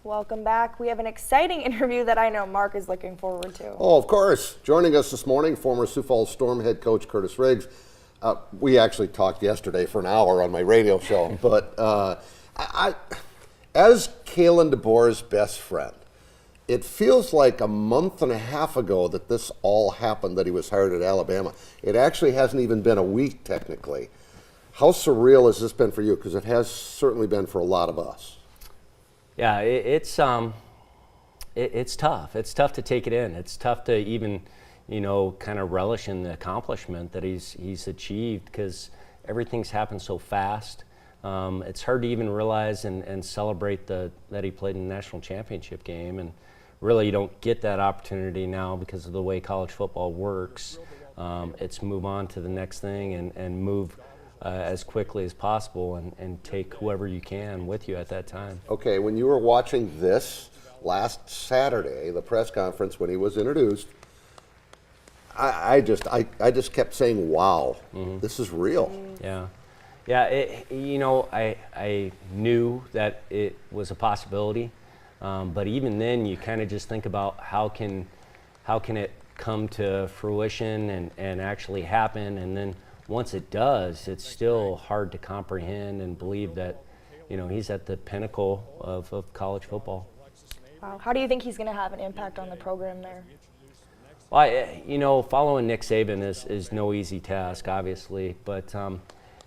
Welcome back. We have an exciting interview that I know Mark is looking forward to. Oh, of course. Joining us this morning, former Sioux Falls Storm head coach Kurtiss Riggs. We actually talked yesterday for an hour on my radio show, but as Kalen DeBoer's best friend, it feels like a month and a half ago that this all happened, that he was hired at Alabama. It actually hasn't even been a week, technically. How surreal has this been for you? Because it has certainly been for a lot of us. Yeah, it's tough. It's tough to take it in. It's tough to even, kind of relish in the accomplishment that he's achieved, because everything's happened so fast. It's hard to even realize and celebrate that he played in the national championship game, and really you don't get that opportunity now because of the way college football works. It's move on to the next thing and move as quickly as possible and take whoever you can with you at that time. Okay, when you were watching this last Saturday, the press conference when he was introduced, I just kept saying, wow, this is real. Yeah. Yeah, I knew that it was a possibility, but even then you kind of just think about how can it come to fruition and actually happen, and then once it does, it's still hard to comprehend and believe that, he's at the pinnacle of college football. Wow. How do you think he's going to have an impact on the program there? Well, following Nick Saban is no easy task, obviously, but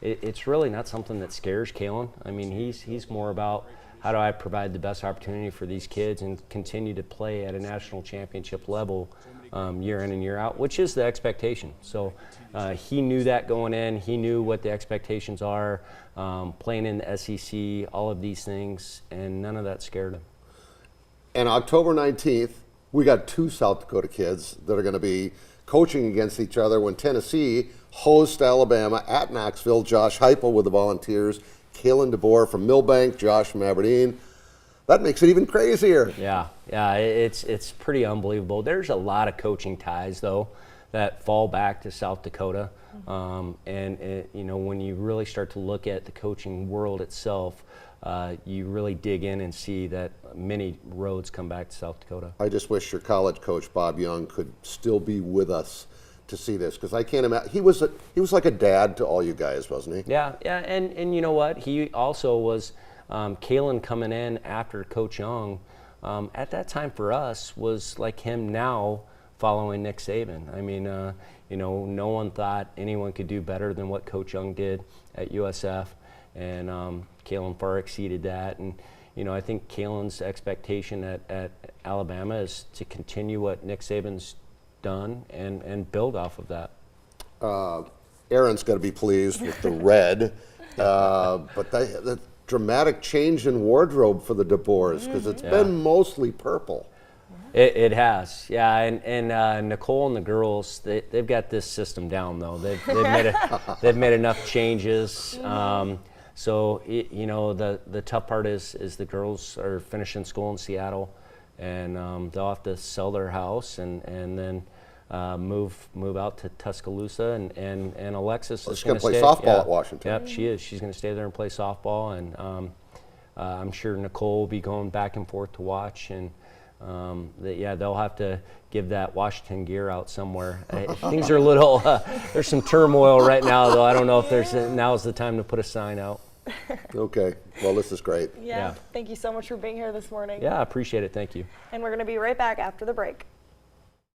it's really not something that scares Kalen. I mean, he's more about how do I provide the best opportunity for these kids and continue to play at a national championship level year in and year out, which is the expectation. So he knew that going in. He knew what the expectations are, playing in the SEC, all of these things, and none of that scared him. And October 19th, we got two South Dakota kids that are going to be coaching against each other when Tennessee hosts Alabama at Knoxville. Josh Heupel with the Volunteers, Kalen DeBoer from Millbank, Josh from Aberdeen. That makes it even crazier. Yeah, it's pretty unbelievable. There's a lot of coaching ties, though, that fall back to South Dakota. When you really start to look at the coaching world itself, you really dig in and see that many roads come back to South Dakota. I just wish your college coach, Bob Young, could still be with us to see this, because I can't imagine. He was like a dad to all you guys, wasn't he? Yeah, and you know what? He also was, Kalen coming in after Coach Young, at that time for us was like him now following Nick Saban. I mean, no one thought anyone could do better than what Coach Young did at USF, and Kalen far exceeded that. And I think Kalen's expectation at Alabama is to continue what Nick Saban's done and build off of that. Aaron's got to be pleased with the red, but the dramatic change in wardrobe for the DeBoers, because it's been mostly purple. It has, yeah, and Nicole and the girls, they've got this system down, though. They've made enough changes. So the tough part is the girls are finishing school in Seattle, and they'll have to sell their house and then move out to Tuscaloosa, and Alexis is going to play softball at Washington. Yep, she is. She's going to stay there and play softball, and I'm sure Nicole will be going back and forth to watch, and they'll have to give that Washington gear out somewhere. Things are a little. There's some turmoil right now, though. I don't know if now's the time to put a sign out. Okay. Well, this is great. Yeah. Thank you so much for being here this morning. Yeah, I appreciate it. Thank you. And we're going to be right back after the break.